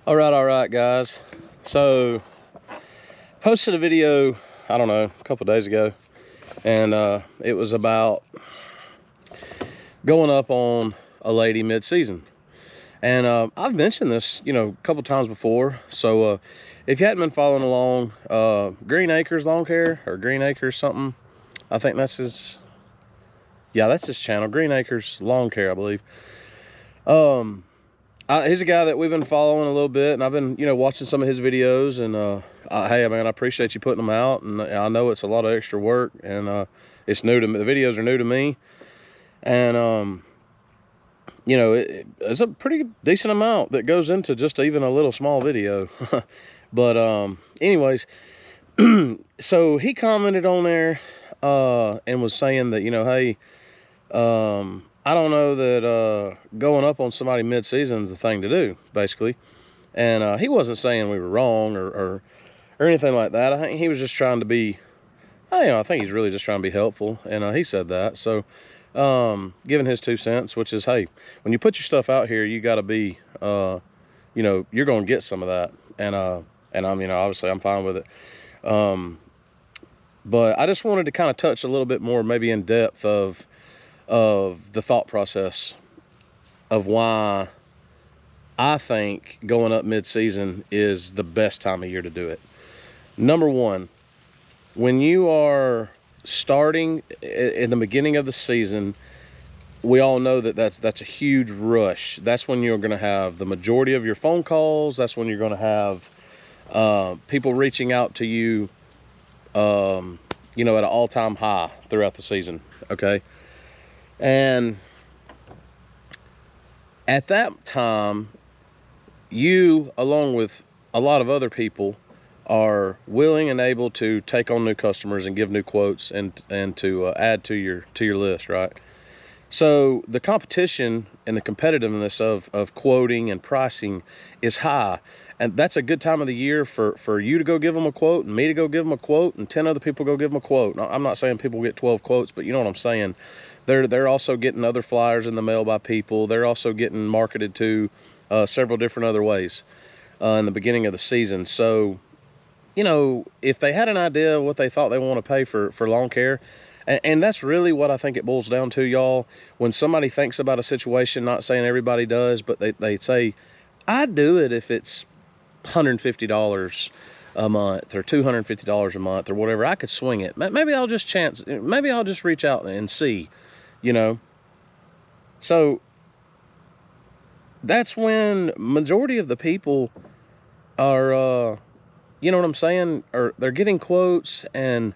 All right, guys. So, posted a video, I don't know, a couple days ago, and it was about going up on a lady mid-season. And I've mentioned this, a couple times before. So, if you hadn't been following along, Green Acres Lawn Care, or Green Acres something, I think that's his, yeah, that's his channel, Green Acres Lawn Care, I believe. He's a guy that we've been following a little bit, and I've been, watching some of his videos. And hey, man, I appreciate you putting them out, and I know it's a lot of extra work, and it's new to me. The videos are new to me, and it's a pretty decent amount that goes into just even a little small video. But anyways, so he commented on there and was saying that, hey, I don't know that going up on somebody mid-season is the thing to do, basically. And he wasn't saying we were wrong or anything like that. I think he was just trying to be, I think he's really just trying to be helpful, and he said that. So giving his 2 cents, which is, hey, when you put your stuff out here, you got to be, you're going to get some of that. And I'm, obviously I'm fine with it. But I just wanted to kind of touch a little bit more, maybe in depth of the thought process of why I think going up mid-season is the best time of year to do it. Number one, when you are starting in the beginning of the season, we all know that that's a huge rush. That's when you're going to have the majority of your phone calls. That's when you're going to have people reaching out to you, at an all-time high throughout the season, okay? And at that time, you, along with a lot of other people, are willing and able to take on new customers and give new quotes and to add to your list, right? So the competition and the competitiveness of quoting and pricing is high. And that's a good time of the year for you to go give them a quote, and me to go give them a quote, and 10 other people go give them a quote. Now, I'm not saying people get 12 quotes, but you know what I'm saying. They're also getting other flyers in the mail by people. They're also getting marketed to several different other ways in the beginning of the season. So, if they had an idea of what they thought they want to pay for lawn care, and that's really what I think it boils down to, y'all. When somebody thinks about a situation, not saying everybody does, but they say, I'd do it if it's $150 a month or $250 a month or whatever. I could swing it. Maybe I'll just reach out and see, So that's when majority of the people are, you know what I'm saying? Or they're getting quotes, and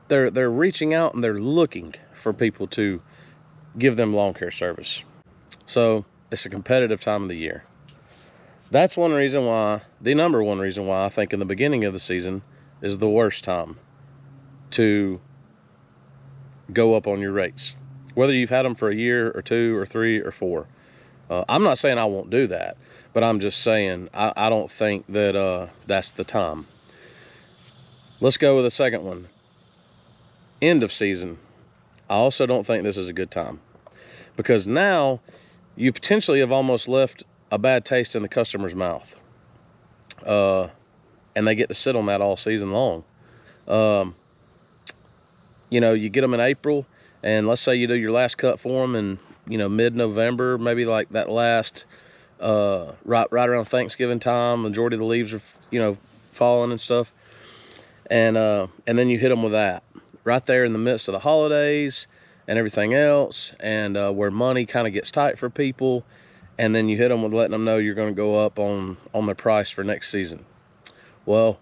they're reaching out, and they're looking for people to give them lawn care service. So it's a competitive time of the year. That's one reason why, the number one reason why I think in the beginning of the season is the worst time to go up on your rates. Whether you've had them for a year or 2 or 3 or 4. I'm not saying I won't do that, but I'm just saying I don't think that that's the time. Let's go with the second one. End of season. I also don't think this is a good time, because now you potentially have almost left a bad taste in the customer's mouth. And they get to sit on that all season long. You get them in April, and let's say you do your last cut for them in, mid-November, maybe like that last, right around Thanksgiving time, majority of the leaves are, falling and stuff. And then you hit them with that right there in the midst of the holidays and everything else, and where money kind of gets tight for people. And then you hit them with letting them know you're going to go up on their price for next season. Well,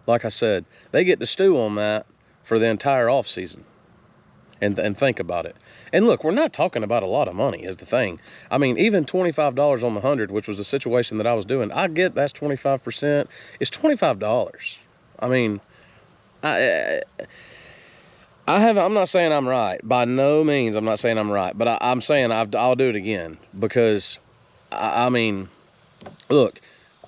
like I said, they get to stew on that for the entire off season and think about it. And look, we're not talking about a lot of money is the thing. I mean, even $25 on the 100, which was a situation that I was doing, I get that's 25%. It's $25. I mean, I'm not saying I'm right. By no means, I'm not saying I'm right. But I'm saying I'll do it again. Because, I mean, look,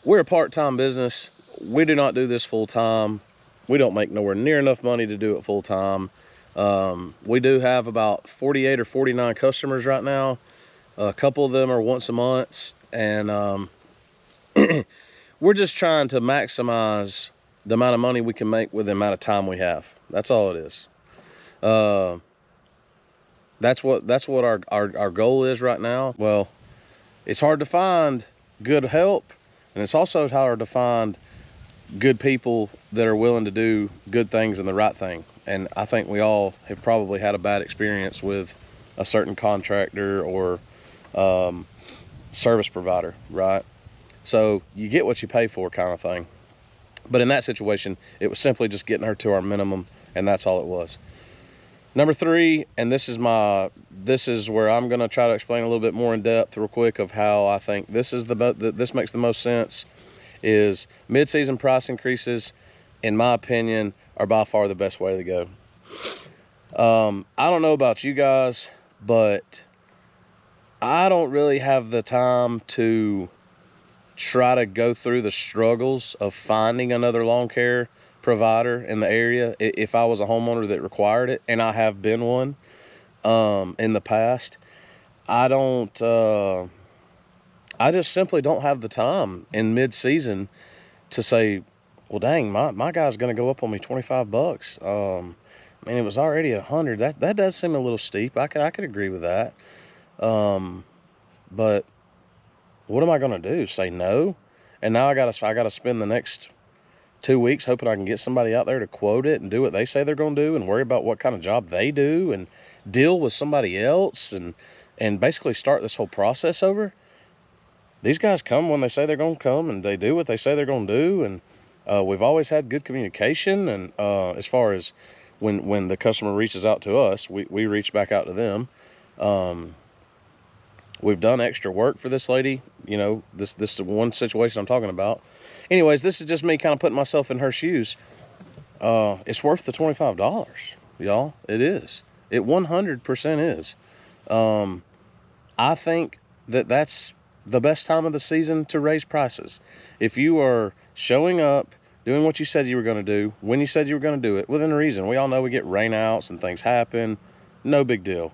we're a part-time business. We do not do this full-time. We don't make nowhere near enough money to do it full-time. We do have about 48 or 49 customers right now. A couple of them are once a month. And we're just trying to maximize the amount of money we can make with the amount of time we have. That's all it is. That's what our goal is right now. Well, it's hard to find good help, and it's also hard to find good people that are willing to do good things and the right thing. And I think we all have probably had a bad experience with a certain contractor or service provider, right? So you get what you pay for, kind of thing. But in that situation, it was simply just getting her to our minimum, and that's all it was. Number 3, and this is where I'm going to try to explain a little bit more in depth real quick of how I think this makes the most sense, is mid-season price increases, in my opinion, are by far the best way to go. I don't know about you guys, but I don't really have the time to try to go through the struggles of finding another lawn care provider in the area if I was a homeowner that required it, and I have been one in the past. I just simply don't have the time in mid-season to say, well, dang, my guy's going to go up on me $25. I mean, it was already at 100. That does seem a little steep. I could agree with that. But what am I going to do? Say no? And now I got to spend the next 2 weeks hoping I can get somebody out there to quote it and do what they say they're going to do, and worry about what kind of job they do, and deal with somebody else, and basically start this whole process over. These guys come when they say they're going to come, and they do what they say they're going to do. And we've always had good communication. And as far as when the customer reaches out to us, we reach back out to them. We've done extra work for this lady. You know, this is one situation I'm talking about. Anyways, this is just me kind of putting myself in her shoes. It's worth the $25, y'all. It is. It 100% is. I think that's the best time of the season to raise prices. If you are showing up, doing what you said you were going to do, when you said you were going to do it, within reason. We all know we get rainouts and things happen. No big deal.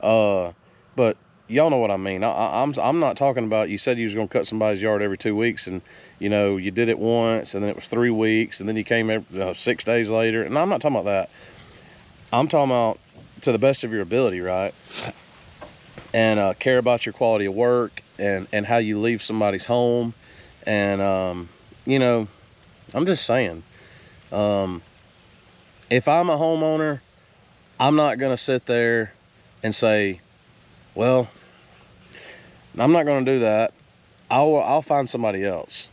But y'all know what I mean. I'm not talking about you said you was going to cut somebody's yard every 2 weeks, and you know you did it once, and then it was 3 weeks, and then you came 6 days later. And I'm not talking about that. I'm talking about to the best of your ability, right? And care about your quality of work and how you leave somebody's home. And you know, I'm just saying, if I'm a homeowner, I'm not going to sit there and say, well, I'm not going to do that. I'll find somebody else.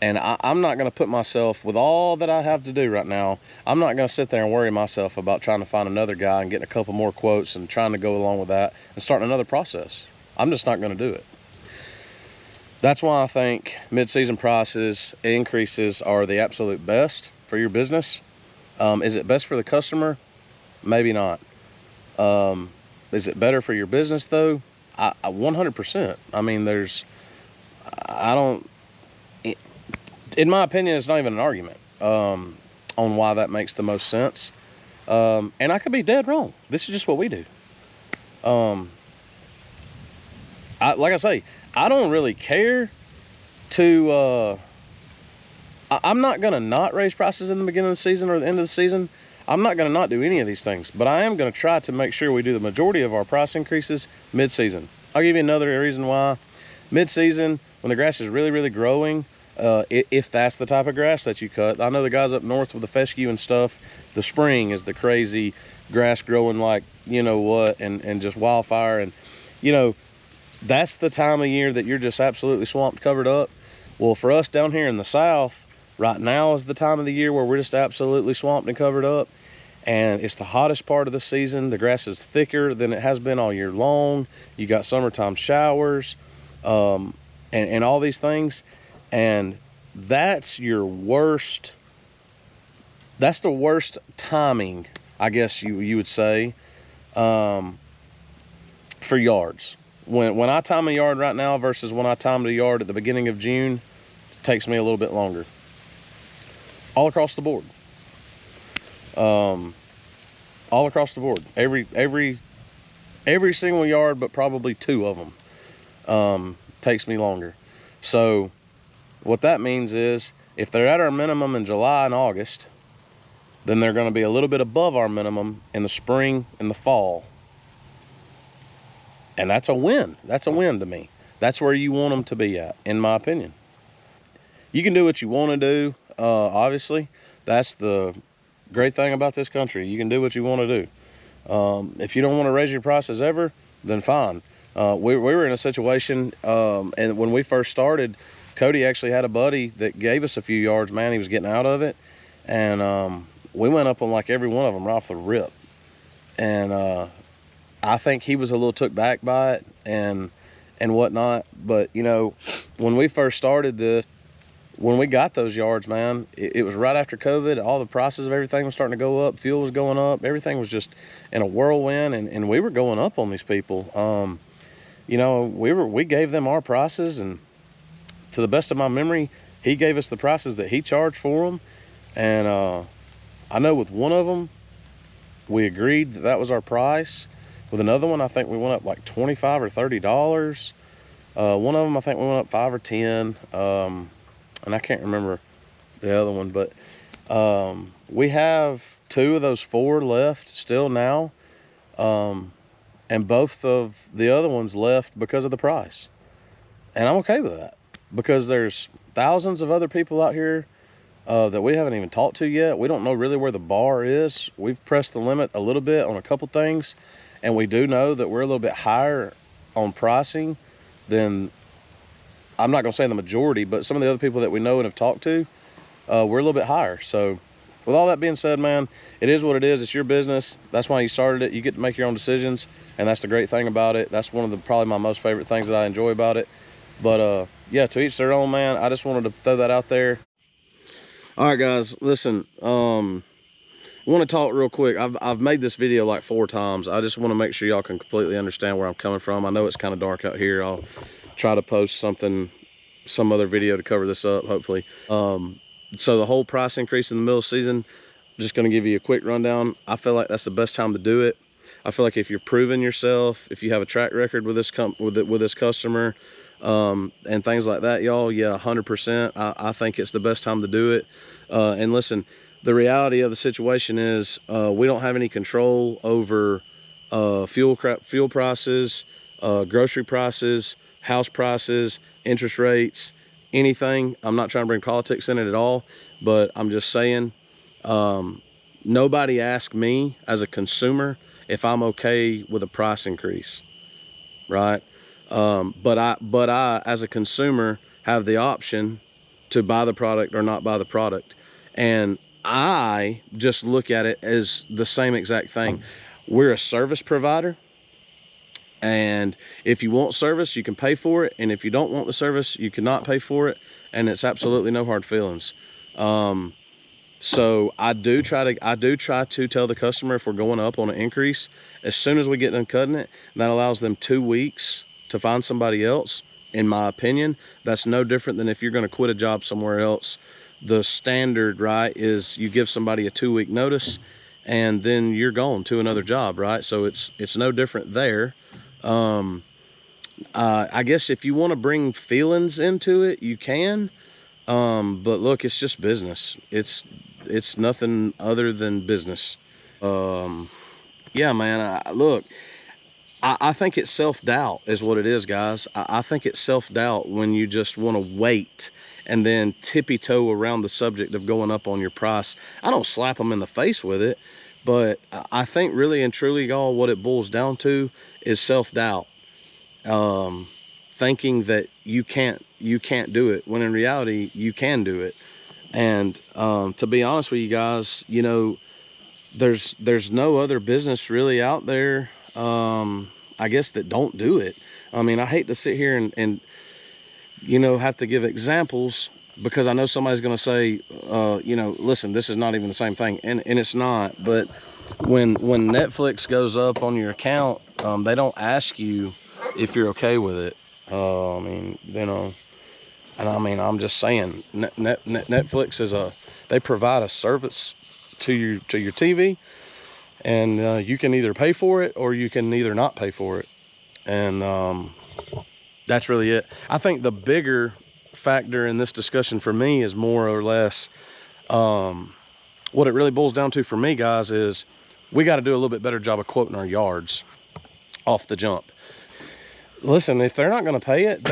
And I'm not going to put myself, with all that I have to do right now, I'm not going to sit there and worry myself about trying to find another guy and getting a couple more quotes and trying to go along with that and starting another process. I'm just not going to do it. That's why I think mid-season prices increases are the absolute best for your business. Is it best for the customer? Maybe not. Is it better for your business though? 100%. I mean, in my opinion, it's not even an argument on why that makes the most sense. And I could be dead wrong. This is just what we do. Like I say, I don't really care to, I'm not going to not raise prices in the beginning of the season or the end of the season. I'm not going to not do any of these things, but I am going to try to make sure we do the majority of our price increases mid-season. I'll give you another reason why. Mid-season, when the grass is really, really growing, if that's the type of grass that you cut. I know the guys up north with the fescue and stuff, the spring is the crazy grass growing like, you know what, and just wildfire. And, you know, that's the time of year that you're just absolutely swamped, covered up. Well, for us down here in the south, right now is the time of the year where we're just absolutely swamped and covered up. And it's the hottest part of the season. The grass is thicker than it has been all year long. You got summertime showers, and all these things. And that's your worst, that's the worst timing, I guess you would say, for yards. When I time a yard right now versus when I timed a yard at the beginning of June, it takes me a little bit longer. All across the board. All across the board. Every single yard, but probably 2 of them takes me longer. So What that means is if they're at our minimum in July and August, then they're going to be a little bit above our minimum in the spring and the fall. And that's a win. That's a win to me. That's where you want them to be at, in my opinion. You can do what you want to do. Obviously, that's the great thing about this country. You can do what you want to do. If you don't want to raise your prices ever, then fine. We were in a situation, and when we first started, Cody actually had a buddy that gave us a few yards, man. He was getting out of it. And we went up on like every one of them right off the rip. And I think he was a little took back by it and whatnot. But, you know, when we first started when we got those yards, man, it was right after COVID. All the prices of everything was starting to go up. Fuel was going up. Everything was just in a whirlwind, and we were going up on these people. You know, we gave them our prices, and to the best of my memory, he gave us the prices that he charged for them. And I know with one of them, we agreed that was our price. With another one, I think we went up like $25 or $30. One of them, I think we went up 5 or 10. And I can't remember the other one, but we have 2 of those 4 left still now. And both of the other ones left because of the price. And I'm okay with that, because there's thousands of other people out here that we haven't even talked to yet. We don't know really where the bar is. We've pressed the limit a little bit on a couple things, and we do know that we're a little bit higher on pricing than, I'm not gonna say the majority, but some of the other people that we know and have talked to, we're a little bit higher. So with all that being said, man, it is what it is. It's your business. That's why you started it. You get to make your own decisions, and that's the great thing about it. That's one of probably my most favorite things that I enjoy about it. But yeah, to each their own, man. I just wanted to throw that out there. All right, guys, listen, I want to talk real quick. I've made this video like 4 times. I just want to make sure y'all can completely understand where I'm coming from. I know it's kind of dark out here. I'll try to post some other video to cover this up, hopefully. So the whole price increase in the middle of the season, I'm just going to give you a quick rundown. I feel like that's the best time to do it. I feel like if you're proving yourself, if you have a track record with this with this customer, and things like that, y'all, yeah, 100%. I think it's the best time to do it. And listen, the reality of the situation is we don't have any control over fuel prices, grocery prices, house prices, interest rates, anything. I'm not trying to bring politics in it at all, but I'm just saying, nobody asked me as a consumer if I'm okay with a price increase, right? But I, as a consumer, have the option to buy the product or not buy the product. And I just look at it as the same exact thing. We're a service provider. And if you want service, you can pay for it. And if you don't want the service, you cannot pay for it. And it's absolutely no hard feelings. So I do try to tell the customer if we're going up on an increase, as soon as we get done cutting it, that allows them 2 weeks to find somebody else. In my opinion, that's no different than if you're going to quit a job somewhere else. The standard, right, is you give somebody a 2-week notice and then you're gone to another job, right? So it's no different there. I guess if you want to bring feelings into it, you can. But look, it's just business. It's nothing other than business. Yeah, man, look, I think it's self-doubt is what it is, guys. I think it's self-doubt when you just want to wait and then tippy-toe around the subject of going up on your price. I don't slap them in the face with it, but I think really and truly, y'all, what it boils down to is self-doubt. Thinking that you can't do it, when in reality, you can do it. And to be honest with you guys, you know, there's no other business really out there, I guess, that don't do it. I mean, I hate to sit here and you know, have to give examples, because I know somebody's going to say, you know, listen, this is not even the same thing. And it's not. But when Netflix goes up on your account, they don't ask you if you're okay with it. I mean, you know, and I mean, I'm just saying, Netflix they provide a service to your TV, and you can either pay for it or you can either not pay for it. And that's really it. I think the bigger factor in this discussion for me is more or less what it really boils down to for me, guys, is we got to do a little bit better job of quoting our yards off the jump. Listen, if they're not going to pay it,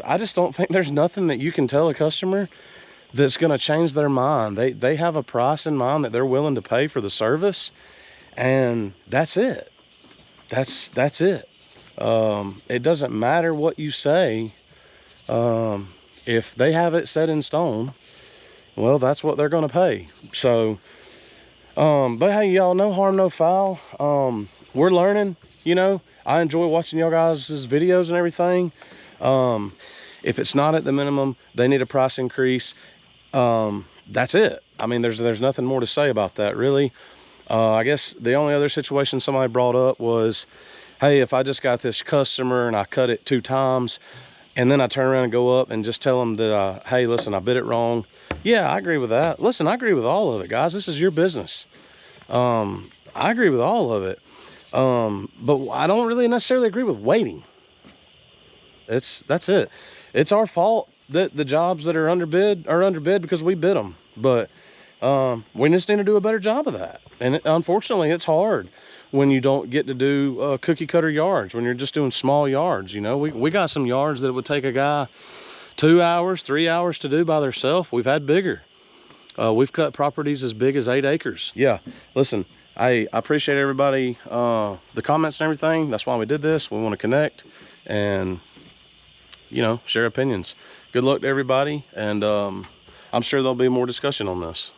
I just don't think there's nothing that you can tell a customer that's going to change their mind. They have a price in mind that they're willing to pay for the service, and that's it. That's it. It doesn't matter what you say. If they have it set in stone, well, that's what they're going to pay. So, but hey, y'all, no harm, no foul. We're learning, you know. I enjoy watching y'all guys' videos and everything. If it's not at the minimum, they need a price increase. That's it. I mean, there's nothing more to say about that, really. I guess the only other situation somebody brought up was, hey, if I just got this customer and I cut it 2 times, and then I turn around and go up and just tell them that, hey, listen, I bid it wrong. Yeah, I agree with that. Listen, I agree with all of it, guys. This is your business. I agree with all of it. But I don't really necessarily agree with waiting. That's it. It's our fault that the jobs that are underbid because we bid them. But we just need to do a better job of that. And unfortunately, it's hard when you don't get to do cookie cutter yards, when you're just doing small yards. You know, we got some yards that it would take a guy 2 hours, 3 hours to do by themselves. We've had bigger. We've cut properties as big as 8 acres. Yeah, listen, I appreciate everybody, the comments and everything. That's why we did this. We want to connect and, you know, share opinions. Good luck to everybody, and I'm sure there'll be more discussion on this.